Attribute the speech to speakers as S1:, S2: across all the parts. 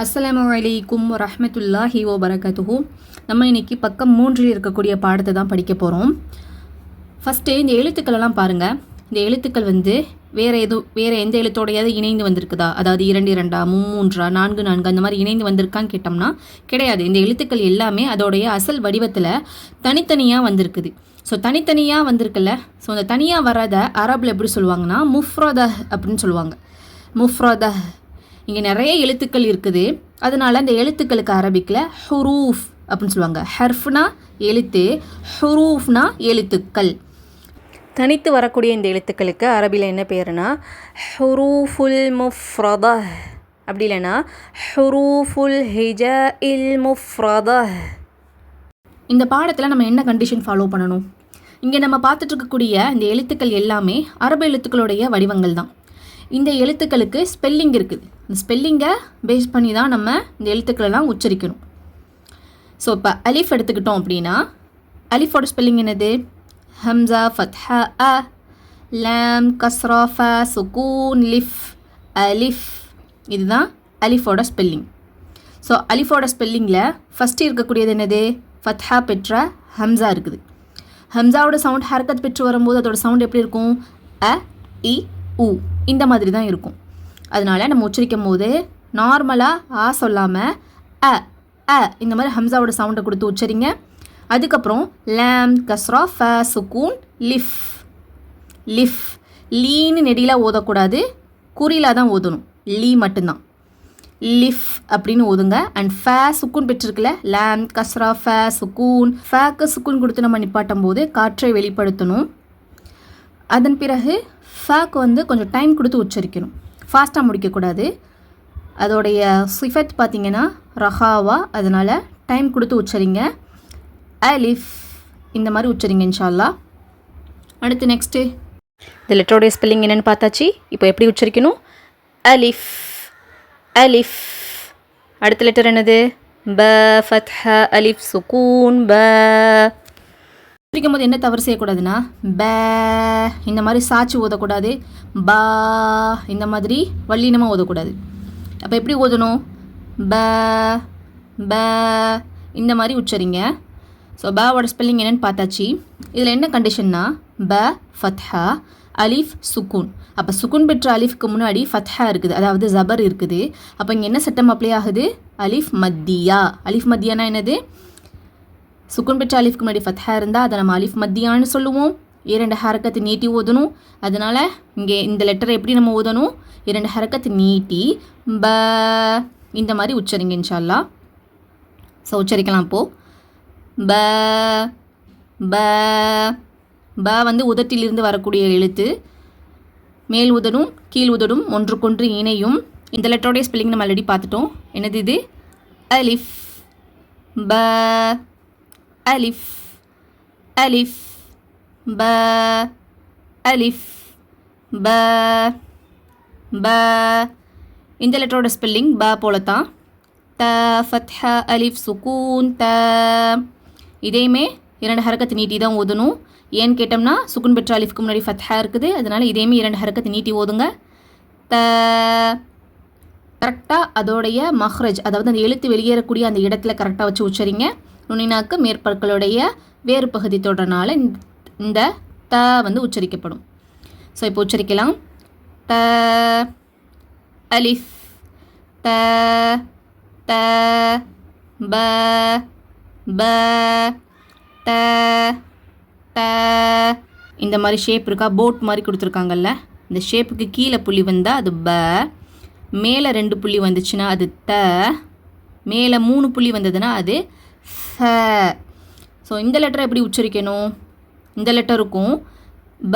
S1: அஸ்ஸலாமு அலைக்கும் வரஹ்மத்துல்லாஹி வபரகாத்துஹு. நம்ம இன்னைக்கு பக்கம் 3 இருக்கக்கூடிய பாடத்தை தான் படிக்க போகிறோம். ஃபஸ்ட்டு இந்த எழுத்துக்களெல்லாம் பாருங்கள். இந்த எழுத்துக்கள் வேறு எந்த எழுத்தோடையாவது இணைந்து வந்திருக்குதா? அதாவது 2 2 3 4 4 அந்த மாதிரி இணைந்து வந்திருக்கான்னு கேட்டோம்னா கிடையாது. இந்த எழுத்துக்கள் எல்லாமே அதோடைய அசல் வடிவத்தில் தனித்தனியாக வந்திருக்குது. ஸோ தனித்தனியாக வந்திருக்குல்ல, ஸோ அந்த தனியாக வராத அரபில் எப்படி சொல்லுவாங்கன்னா முஃப்ரத அப்படின்னு சொல்லுவாங்க. முஃப்ரத. இங்கே நிறைய எழுத்துக்கள் இருக்குது, அதனால் அந்த எழுத்துக்களுக்கு அரபிக்கில் ஹுரூஃப் அப்படின்னு சொல்லுவாங்க. ஹர்ஃப்னா எழுத்து, ஹுரூஃப்னா எழுத்துக்கள். தனித்து வரக்கூடிய இந்த எழுத்துக்களுக்கு அரபியில் என்ன பேருனா ஹுரூஃபுல் முஃப்ரத, அப்படி இல்லைன்னா ஹுரூஃபுல் ஹிஜா இல் முஃப்ரத. இந்த பாடத்தில் நம்ம என்ன கண்டிஷன் ஃபாலோ பண்ணணும்? இங்கே நம்ம பார்த்துட்டு இருக்கக்கூடிய இந்த எழுத்துக்கள் எல்லாமே அரபு எழுத்துக்களுடைய வடிவங்கள் தான். இந்த எழுத்துக்களுக்கு ஸ்பெல்லிங் இருக்குது. அந்த ஸ்பெல்லிங்கை பேஸ் பண்ணி தான் நம்ம இந்த எழுத்துக்களெல்லாம் உச்சரிக்கணும். ஸோ இப்போ அலிஃப் எடுத்துக்கிட்டோம் அப்படின்னா அலிஃபோட ஸ்பெல்லிங் என்னது? ஹம்சா ஃபத்ஹா அ, லாம் கஸ்ரா ஃப, சுகூன் லிஃப், அலிஃப். இதுதான் அலிஃபோட ஸ்பெல்லிங். ஸோ அலிஃபோட ஸ்பெல்லிங்கில் ஃபஸ்ட்டு இருக்கக்கூடியது என்னது? ஃபத்ஹா பெற்ற ஹம்சா இருக்குது. ஹம்சாவோட சவுண்ட் ஹர்கத் பெற்று வரும்போது அதோட சவுண்ட் எப்படி இருக்கும்? அ இ உ இந்த மாதிரி தான் இருக்கும். அதனால் நம்ம உச்சரிக்கும் போது நார்மலாக ஆ சொல்லாமல் அ அ இந்த மாதிரி ஹம்சாவோட சவுண்டை கொடுத்து உச்சரிங்க. அதுக்கப்புறம் லாம் கஸ்ரா ஃப சுகூன் லிஃப், லிஃப். லீன்னு நெடியில் ஓதக்கூடாது, குறிலாக தான் ஓதணும். லீ மட்டும்தான். லிஃப் அப்படின்னு ஓதுங்க. அண்ட் ஃப சுக்கூன் பெற்றிருக்குல்ல, லாம் கஸ்ரா ஃப சுக்கூன். ஃபேக்கு சுக்கூன் கொடுத்து நம்ம நிப்பாட்டும் போது காற்றை வெளிப்படுத்தணும். அதன் பிறகு ஃபேக்கு கொஞ்சம் டைம் கொடுத்து உச்சரிக்கணும், ஃபாஸ்ட்டாக முடிக்கக்கூடாது. அதோடைய சிஃபத் பார்த்திங்கன்னா ரஹாவா, அதனால் டைம் கொடுத்து உச்சரிங்க. அலிஃப் இந்த மாதிரி உச்சரிங்க இன்ஷா அல்லாஹ். அடுத்து நெக்ஸ்ட்டு இந்த லெட்டரோடைய ஸ்பெல்லிங் என்னென்னு பார்த்தாச்சு. இப்போ எப்படி உச்சரிக்கணும்? அலிஃப், அலிஃப். அடுத்த லெட்டர் என்னது? ப ஃபத்ஹா அலிஃப் சுகூன் ப. உச்சரிக்கும் போது என்ன தவறு செய்யக்கூடாதுன்னா ப இந்த மாதிரி சாட்சி ஓதக்கூடாது, பா இந்த மாதிரி வல்லினமாக ஓதக்கூடாது. அப்போ எப்படி ஓதணும்? ப ப இந்த மாதிரி உச்சரிங்க. ஸோ பாவோட ஸ்பெல்லிங் என்னென்னு பார்த்தாச்சு. இதில் என்ன கண்டிஷன்னா ப ஃபத்ஹா அலிஃப் சுக்கூன். அப்போ சுக்கூன் பெற்ற அலிஃப்க்கு முன்னாடி ஃபத்ஹா இருக்குது, அதாவது ஜபர் இருக்குது. அப்போ இங்கே என்ன சட்டம் அப்ளை ஆகுது? அலிஃப் மத்தியா. அலிஃப் மத்தியானா என்னது? சுக்கூன் பெற்ற அலிஃப்க்கு முன்னாடி ஃபத்ஹா இருந்தால் அதை நம்ம அலிஃப் மத்தியான்னு சொல்லுவோம். 2 ஹரக்கத்து நீட்டி ஓதணும். அதனால் இங்கே இந்த லெட்டரை எப்படி நம்ம ஓதணும்? 2 ஹரக்கத்து நீட்டி ப இந்த மாதிரி உச்சரிங்க இன்ஷா அல்லாஹ். ஸோ உச்சரிக்கலாம் இப்போது. ப ப ப உதட்டிலிருந்து வரக்கூடிய எழுத்து. மேல் உதடும் கீழ் உதடும் ஒன்றுக்கொன்று இணையும். இந்த லெட்டரோடைய ஸ்பெல்லிங் நம்ம ஆல்ரெடி பார்த்துட்டோம். என்னது இது? அலிஃப். ப அலிஃப், அலிஃப், ப அலிஃப், ப ப. இந்த லெட்டரோட ஸ்பெல்லிங் ப போல தான். த ஃபத்ஹா அலிஃப் சுகூன் த. இதையுமே 2 ஹரக்கத்து நீட்டி தான் ஓதணும். ஏன்னு கேட்டோம்னா சுக்கூன் பெற்ற அலிஃப்க்கு முன்னாடி ஃபத்ஹா இருக்குது, அதனால் இதையுமே 2 ஹரக்கத்து நீட்டி ஓதுங்க. த கரெக்டாக அதோடைய மஹ்ரஜ், அதாவது அந்த எழுத்து வெளியேறக்கூடிய அந்த இடத்துல கரெக்டாக வச்சு உச்சரிங்க. நுனிநாக்கு மேற்பற்களுடைய வேறு பகுதி தொடர்னால இந்த த உச்சரிக்கப்படும். ஸோ இப்போ உச்சரிக்கலாம். த அலிஃப், த த ப ப த த. இந்த மாதிரி ஷேப் இருக்கா? போட் மாதிரி கொடுத்துருக்காங்கல்ல, இந்த ஷேப்புக்கு கீழே புள்ளி வந்தால் அது ப, மேலே 2 புள்ளி வந்துச்சுன்னா அது த, மேலே 3 புள்ளி வந்ததுன்னா அது ஃப. ஸோ இந்த லெட்டரை எப்படி உச்சரிக்கணும்? இந்த லெட்டருக்கும் ப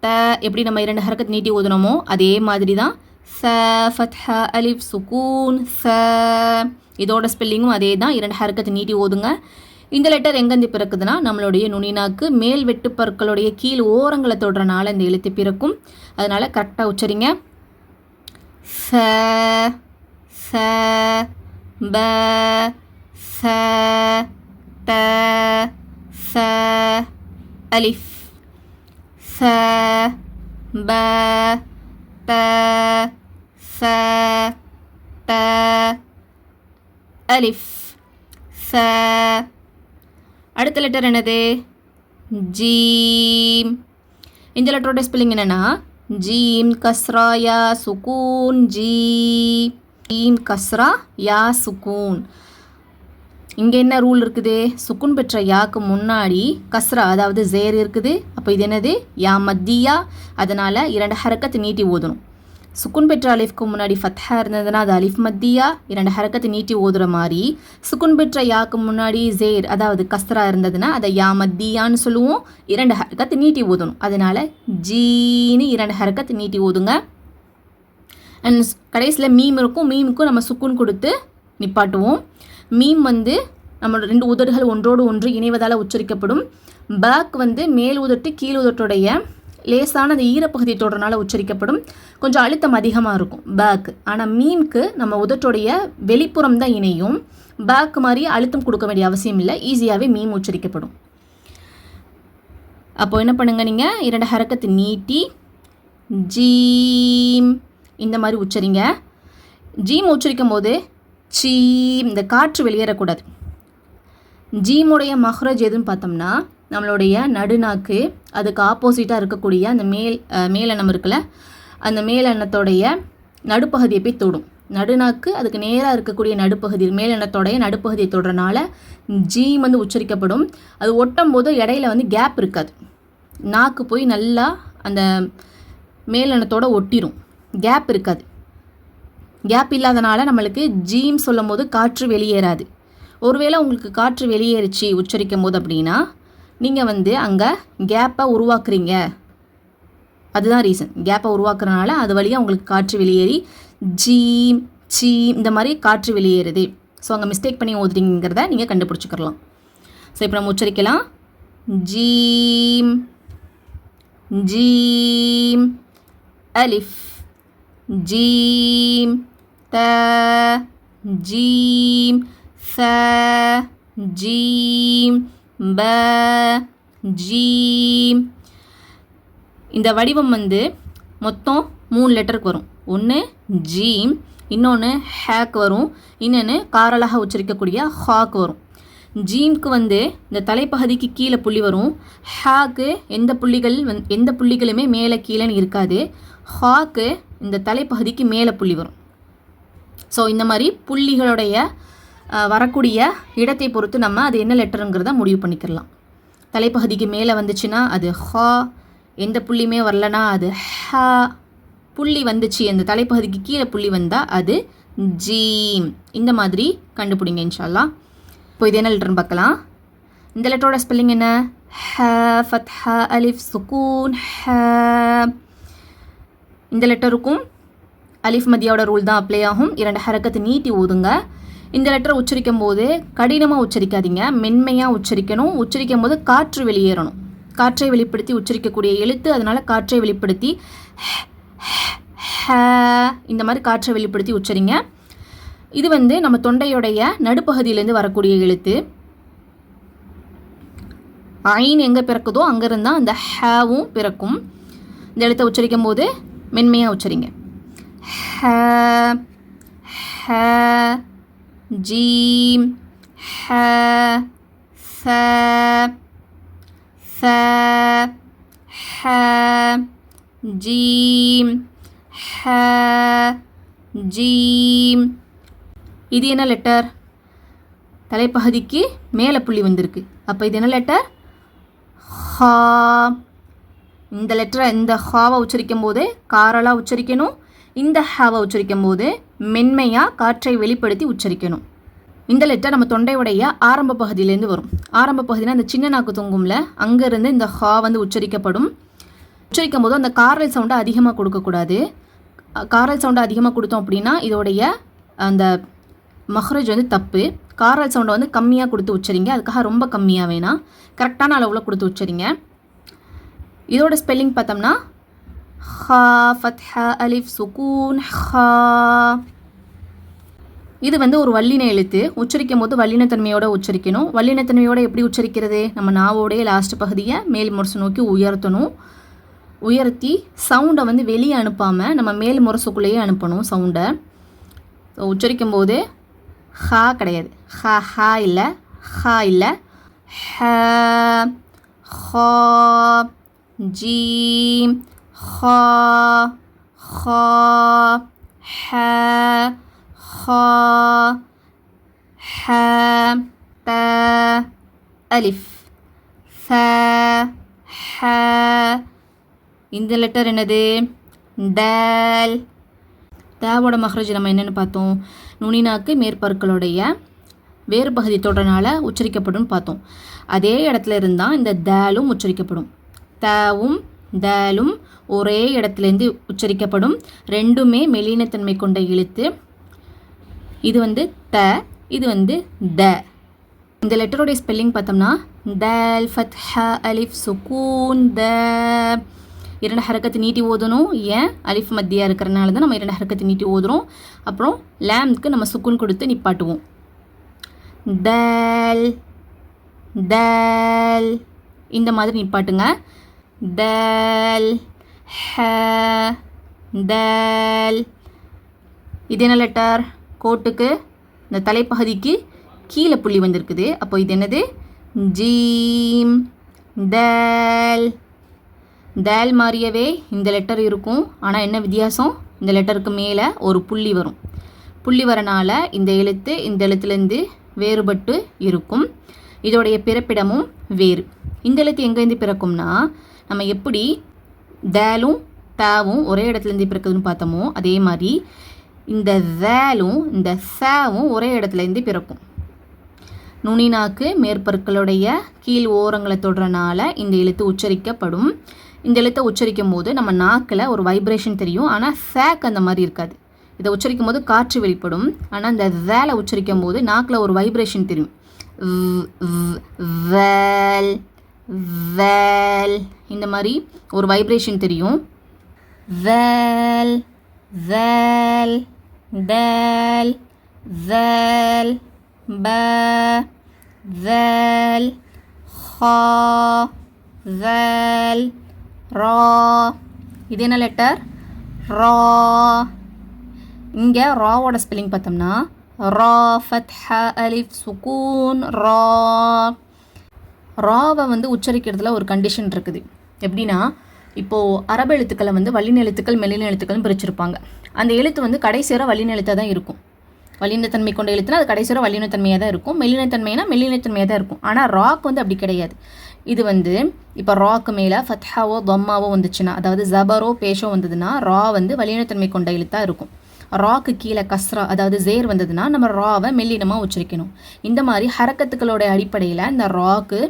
S1: த எப்படி நம்ம 2 ஹரக்கத் நீட்டி ஓதுனோமோ அதே மாதிரி தான் ச ஃபத்ஹா அலிஃப் சுகூன் ச. இதோட ஸ்பெல்லிங்கும் அதே தான், 2 ஹரக்கத் நீட்டி ஓதுங்க. இந்த லெட்டர் எங்கேருந்து பிறக்குதுன்னா நம்மளுடைய நுனிநாக்கு மேல் வெட்டுப்பற்களுடைய கீழ் ஓரங்களை தொடுறனால இந்த எழுத்து பிறக்கும். அதனால் கரெக்டாக உச்சரிங்க. ச ச ப ச த ச அலிஃப் ச ப த ச த அலிஃப். ச. அடுத்த லெட்டர் என்னது? ஜீம். இந்த லெட்டரோட ஸ்பெல்லிங் என்னென்னா ஜீம் கஸ்ரா யா சுக்கூன் ஜீம் கஸ்ரா யா சுக்கூன். இங்கே என்ன ரூல் இருக்குது? சுக்குன் பெற்ற யாக்கு முன்னாடி கஸ்ரா அதாவது ஜேர் இருக்குது. அப்போ இது என்னது? யா மத்தியா. அதனால் 2 ஹரக்கத்து நீட்டி ஓதணும். சுக்குன் பெற்ற அலிஃப்க்கு முன்னாடி ஃபத்ஹா இருந்ததுன்னா அது அலிஃப் மத்தியா. 2 ஹரக்கத்து நீட்டி ஓதுற மாதிரி சுக்குன் பெற்ற யாக்கு முன்னாடி ஜேர் அதாவது கஸ்ரா இருந்ததுன்னா அதை யா மத்தியான்னு சொல்லுவோம். 2 ஹரக்கத்து நீட்டி ஓதணும். அதனால் ஜீன்னு 2 ஹரக்கத்து நீட்டி ஓதுங்க. அண்ட் கடைசியில் மீம் இருக்கும். மீமுக்கும் நம்ம சுக்குன் கொடுத்து நிப்பாட்டுவோம். மீம் வந்து நம்மளோட 2 உதடுகள் ஒன்றோடு ஒன்று இணைவதால் உச்சரிக்கப்படும். பேக் வந்து மேல் உதட்டு கீழ் உதட்டுடைய லேசான அந்த ஈரப்பகுதியை தொடர்னால உச்சரிக்கப்படும். கொஞ்சம் அழுத்தம் அதிகமாக இருக்கும் பேக். ஆனால் மீம்க்கு நம்ம உதட்டுடைய வெளிப்புறம் தான் இணையும். பேக் மாதிரி அழுத்தம் கொடுக்க வேண்டிய அவசியம் இல்லை. ஈஸியாகவே மீம் உச்சரிக்கப்படும். அப்போ என்ன பண்ணுங்கள், நீங்கள் 2 ஹரக்கத்து நீட்டி ஜீம் இந்த மாதிரி உச்சரிங்க. ஜீம் உச்சரிக்கும் போது சீம் இந்த காற்று வெளியேறக்கூடாது. ஜீமுடைய மஹ்ரஜ் எதுன்னு பார்த்தோம்னா நம்மளுடைய நடுநாக்கு, அதுக்கு ஆப்போசிட்டாக இருக்கக்கூடிய அந்த மேலெண்ணம் இருக்குல்ல, அந்த மேலெண்ணத்தோடைய நடுப்பகுதியை போய் தொடும். நடுநாக்கு அதுக்கு நேராக இருக்கக்கூடிய நடுப்பகுதி மேலெண்ணத்தோடைய நடுப்பகுதியை தொடுறனால ஜீம் வந்து உச்சரிக்கப்படும். அது ஒட்டும் போது இடையில வந்து கேப் இருக்காது. நாக்கு போய் நல்லா அந்த மேலெண்ணத்தோட ஒட்டிடும். கேப் இருக்காது. கேப் இல்லாதனால நம்மளுக்கு ஜீம் சொல்லும் போது காற்று வெளியேறாது. ஒருவேளை உங்களுக்கு காற்று வெளியேறிச்சு உச்சரிக்கும் போது அப்படின்னா நீங்கள் வந்து அங்கே கேப்பை உருவாக்குறீங்க. அதுதான் ரீசன். கேப்பை உருவாக்குறனால அது வழியாக உங்களுக்கு காற்று வெளியேறி ஜீம் சீம் இந்த மாதிரி காற்று வெளியேறுது. ஸோ அங்கே மிஸ்டேக் பண்ணி ஓதுறீங்கிறத நீங்கள் கண்டுபிடிச்சிக்கலாம். ஸோ இப்போ நம்ம உச்சரிக்கலாம். ஜீம் ஜீம் அலிஃப் ஜீம் த ஜீம் ச ஜீம் ப ஜீம். இந்த வடிவம் வந்து மொத்தம் 3 லெட்டருக்கு வரும். ஒன்று ஜீம், இன்னொன்று ஹேக் வரும், இன்னொன்று காரலாக உச்சரிக்கக்கூடிய ஹாக் வரும். ஜீம்க்கு வந்து இந்த தலைப்பகுதிக்கு கீழே புள்ளி வரும். ஹாக்கு எந்த புள்ளிகளுமே மேலே கீழேன்னு இருக்காது. ஹாக்கு இந்த தலைப்பகுதிக்கு மேலே புள்ளி வரும். ஸோ இந்த மாதிரி புள்ளிகளுடைய வரக்கூடிய இடத்தை பொறுத்து நம்ம அது என்ன லெட்டருங்கிறத முடிவு பண்ணிக்கலாம். தலைப்பகுதிக்கு மேலே வந்துச்சுன்னா அது ஹா, எந்த புள்ளியுமே வரலனா அது ஹா, புள்ளி வந்துச்சு அந்த தலைப்பகுதிக்கு கீழே புள்ளி வந்தால் அது ஜீம். இந்த மாதிரி கண்டுபிடிங்க இன்ஷால்லா. இப்போ இது என்ன லெட்டர்னு பார்க்கலாம். இந்த லெட்டரோட ஸ்பெல்லிங் என்ன? ஹ ஃபத்ஹா அலிஃப் சுக்கூன் ஹ. இந்த லெட்டருக்கும் அலிஃப் மதியாவோட ரூல் தான் அப்ளை ஆகும். 2 ஹரக்கத்து நீட்டி ஓதுங்க. இந்த லெட்டரை உச்சரிக்கும் போது கடினமாக உச்சரிக்காதீங்க, மென்மையாக உச்சரிக்கணும். உச்சரிக்கும் போது காற்று வெளியேறணும். காற்றை வெளிப்படுத்தி உச்சரிக்கக்கூடிய எழுத்து, அதனால் காற்றை வெளிப்படுத்தி இந்த மாதிரி காற்றை வெளிப்படுத்தி உச்சரிங்க. இது வந்து நம்ம தொண்டையுடைய நடுப்பகுதியிலேருந்து வரக்கூடிய எழுத்து. ஐன் எங்கே பிறக்குதோ அங்கேருந்து தான் அந்த ஹேவும் பிறக்கும். இந்த எழுத்தை உச்சரிக்கும் போது மென்மையாக உச்சரிங்க. ஹ ஹ ஜீம் ஹ ச ச ஹ ஜீம் ஹ ஜீம். இது என்ன லெட்டர்? தலைப்பகுதிக்கு மேலே புள்ளி வந்திருக்கு. அப்போ இது என்ன லெட்டர்? ஹா. இந்த லெட்டரை இந்த ஹாவை உச்சரிக்கும் போது காரலாக உச்சரிக்கணும். இந்த ஹாவை உச்சரிக்கும் போது மென்மையாக காற்றை வெளிப்படுத்தி உச்சரிக்கணும். இந்த லெட்டர் நம்ம தொண்டையுடைய ஆரம்ப பகுதியிலேருந்து வரும். ஆரம்ப பகுதினா அந்த சின்ன நாக்கு தொங்கும்ல, அங்கேருந்து இந்த ஹா வந்து உச்சரிக்கப்படும். உச்சரிக்கும் போது அந்த காரல் சவுண்டை அதிகமாக கொடுக்கக்கூடாது. காரல் சவுண்டை அதிகமாக கொடுத்தோம் அப்படின்னா இதோடைய அந்த மஹ்ரஜ் வந்து தப்பு. காரல் சவுண்டை வந்து கம்மியாக கொடுத்து உச்சரிங்க. அதுக்காக ரொம்ப கம்மியாக வேணாம், கரெக்டான அளவில் கொடுத்து உச்சரிங்க. இதோட ஸ்பெல்லிங் பார்த்தோம்னா ஹா ஃபத்ஹா அலிஃப் சுக்கூன் ஹா. இது வந்து ஒரு வல்லின எழுத்து. உச்சரிக்கும் போது வல்லினத்தன்மையோடு உச்சரிக்கணும். வல்லினத்தன்மையோடு எப்படி உச்சரிக்கிறது? நம்ம நாவோடைய லாஸ்ட் பகுதியை மேல் முரசு நோக்கி உயர்த்தணும். உயர்த்தி சவுண்டை வந்து வெளியே அனுப்பாமல் நம்ம மேல் முரசுக்குள்ளேயே அனுப்பணும் சவுண்டை. உச்சரிக்கும் போது ஹா கிடையாது. ஹா இல்லை, ஹா இல்லை. ஹ, ஹா, ஜீம், ஹா, ஹா, ஹ, ஹா, ஹ, த, அலிஃப், ஃப, ஹ. இந்த லெட்டர் என்னது? டல். தாவோட மஹ்ரஜ் நம்ம என்னென்னு பார்த்தோம்? நுனிநாக்கு மேற்பற்களுடைய வேறு பகுதி தொடர்னால உச்சரிக்கப்படும் பார்த்தோம். அதே இடத்துல இருந்தால் இந்த தாலும் உச்சரிக்கப்படும். தாவும் தாலும் ஒரே இடத்துலேருந்து உச்சரிக்கப்படும். ரெண்டுமே மெல்லினத்தன்மை கொண்ட எழுத்து. இது வந்து த, இது வந்து த. இந்த லெட்டருடைய ஸ்பெல்லிங் பார்த்தோம்னா தால் ஃபத்ஹ அலிஃப் சுக்கூன் த. 2 ஹரக்கத்து நீட்டி ஓதணும். ஏன்? அலிஃப் மத்தியாக இருக்கிறனால தான் நம்ம 2 ஹரக்கத்து நீட்டி ஓதுறோம். அப்புறம் லேம்க்கு நம்ம சுக்குன் கொடுத்து நிப்பாட்டுவோம். தால் தால் இந்த மாதிரி நிப்பாட்டுங்க. தால் ஹ தால். இது என்ன லெட்டர்? கோட்டுக்கு இந்த தலைப்பகுதிக்கு கீழே புள்ளி வந்திருக்குது. அப்போ இது என்னது? ஜீம். தால். தால் மாதிரியவே இந்த லெட்டர் இருக்கும். ஆனால் என்ன வித்தியாசம்? இந்த லெட்டருக்கு மேலே ஒரு புள்ளி வரும். புள்ளி வரனால இந்த எழுத்துலேருந்து வேறுபட்டு இருக்கும். இதோடைய பிறப்பிடமும் வேறு. இந்த எழுத்து எங்கேருந்து பிறக்கும்னா, நம்ம எப்படி தாலும் தாவும் ஒரே இடத்துலேருந்து பிறக்குதுன்னு பார்த்தோமோ அதே மாதிரி இந்த தாலும் இந்த சாவும் ஒரே இடத்துலேருந்து பிறக்கும். நுனிநாக்கு மேற்பற்களுடைய கீழ் ஓரங்களை தொடுறனால இந்த எழுத்து உச்சரிக்கப்படும். இந்த எழுத்தை உச்சரிக்கும் போது நம்ம நாக்கில் ஒரு வைப்ரேஷன் தெரியும். ஆனால் சேக் அந்த மாதிரி இருக்காது. இதை உச்சரிக்கும் போது காற்று வெளிப்படும். ஆனால் இந்த வேலை உச்சரிக்கும் போது நாக்கில் ஒரு வைப்ரேஷன் தெரியும். வேல் வேல் இந்த மாதிரி ஒரு வைப்ரேஷன் தெரியும். வேல் வேல் டேல் வேல் ப வேல் ஹா வேல் ரா. இது என்ன லெட்டர்? ரா. இங்கே ராவோட ஸ்பெல்லிங் பார்த்தோம்னா ரா ஃபத்ஹ அலிஃப் சுக்கூன் ரா. ராவை வந்து உச்சரிக்கிறதுல ஒரு கண்டிஷன் இருக்குது. எப்படின்னா, இப்போது அரபு எழுத்துக்களை வந்து வல்லின எழுத்துக்கள் மெல்லின எழுத்துக்கள்னு பிரிச்சிருப்பாங்க. அந்த எழுத்து வந்து கடைசியாக வல்லின எழுத்தாக தான் இருக்கும். வல்லினத்தன்மை கொண்ட எழுத்துனா அது கடைசியாக வல்லினத்தன்மையாக தான் இருக்கும். மெல்லினத்தன்மைனா மெல்லினத்தன்மையாக தான் இருக்கும். ஆனால் ராக்கு வந்து அப்படி கிடையாது. இது வந்து இப்போ ராக்கு மேலே ஃபத்ஹாவோ தம்மாவோ வந்துச்சுன்னா, அதாவது ஜபரோ பேஷோ வந்ததுன்னா ரா வந்து வல்லினத்தன்மை கொண்ட எழுத்தாக இருக்கும். ராக்கு கீழே கஸ்ரா அதாவது ஜேர் வந்ததுன்னா நம்ம ராவை மெல்லினமாக உச்சரிக்கணும். இந்த மாதிரி ஹரக்கத்துக்களோட அடிப்படையில் இந்த ராக்கு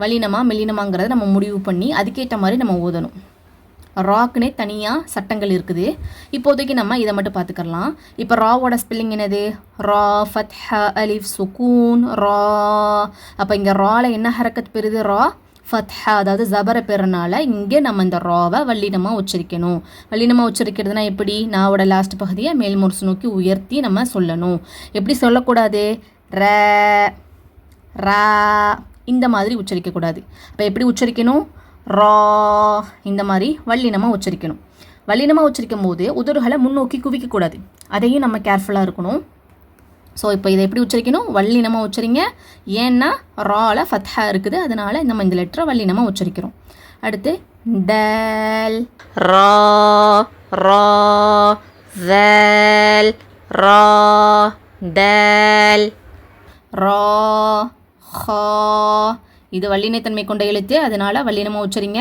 S1: வல்லினமாக மெல்லினமாங்கிறத நம்ம முடிவு பண்ணி அதுக்கேற்ற மாதிரி நம்ம ஓதணும். ராக்குனே தனியாக சட்டங்கள் இருக்குது. இப்போதைக்கு நம்ம இதை மட்டும் பார்த்துக்கலாம். இப்போ ராவோட ஸ்பெல்லிங் என்னது? ரா ஃபத்ஹ அலிஃப் சுக்கூன் ரா. அப்போ இங்கே ரால என்ன ஹரக்கத் பெறுது? ரா ஃபத்ஹா அதாவது ஜபரை பெறனால இங்கே நம்ம இந்த ராவை வல்லினமாக உச்சரிக்கணும். வல்லினமாக உச்சரிக்கிறதுனா எப்படி? நாவோட லாஸ்ட் பகுதியை மேல் முரசு நோக்கி உயர்த்தி நம்ம சொல்லணும். எப்படி சொல்லக்கூடாது? ர ரா இந்த மாதிரி உச்சரிக்கக்கூடாது. அப்போ எப்படி உச்சரிக்கணும்? ரா இந்த மாதிரி வல்லினமாக உச்சரிக்கணும். வல்லினமாக உச்சரிக்கும் போது உதடுகளை முன்னோக்கி குவிக்கக்கூடாது. அதையும் நம்ம கேர்ஃபுல்லாக இருக்கணும். ஸோ இப்போ இதை எப்படி உச்சரிக்கணும்? வல்லினமாக உச்சரிங்க. ஏன்னா ரால ஃபத்ஹா இருக்குது, அதனால் நம்ம இந்த லெட்டரை வல்லினமாக உச்சரிக்கிறோம். அடுத்து டல் ரா ரா வேல் ரா டல் ரா ஹா. இது வல்லினத்தன்மை கொண்ட எழுத்து, அதனால் வல்லினமாக உச்சரிங்க.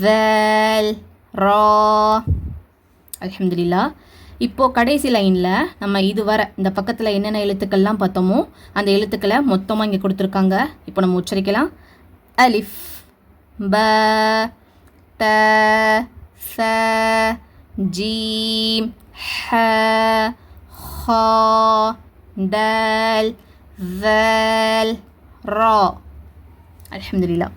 S1: வேல் ரா. அல்ஹம்துலில்லாஹ். இப்போது கடைசி லைனில் நம்ம இதுவரை இந்த பக்கத்தில் என்னென்ன எழுத்துக்கள்லாம் பார்த்தோமோ அந்த எழுத்துக்களை மொத்தமாக இங்கே கொடுத்துருக்காங்க. இப்போ நம்ம உச்சரிக்கலாம். அலிஃப் ப த ச ஜீம் ஹ ஹா டல் வேல் ரா. அல்ஹம்துலில்லாஹ்.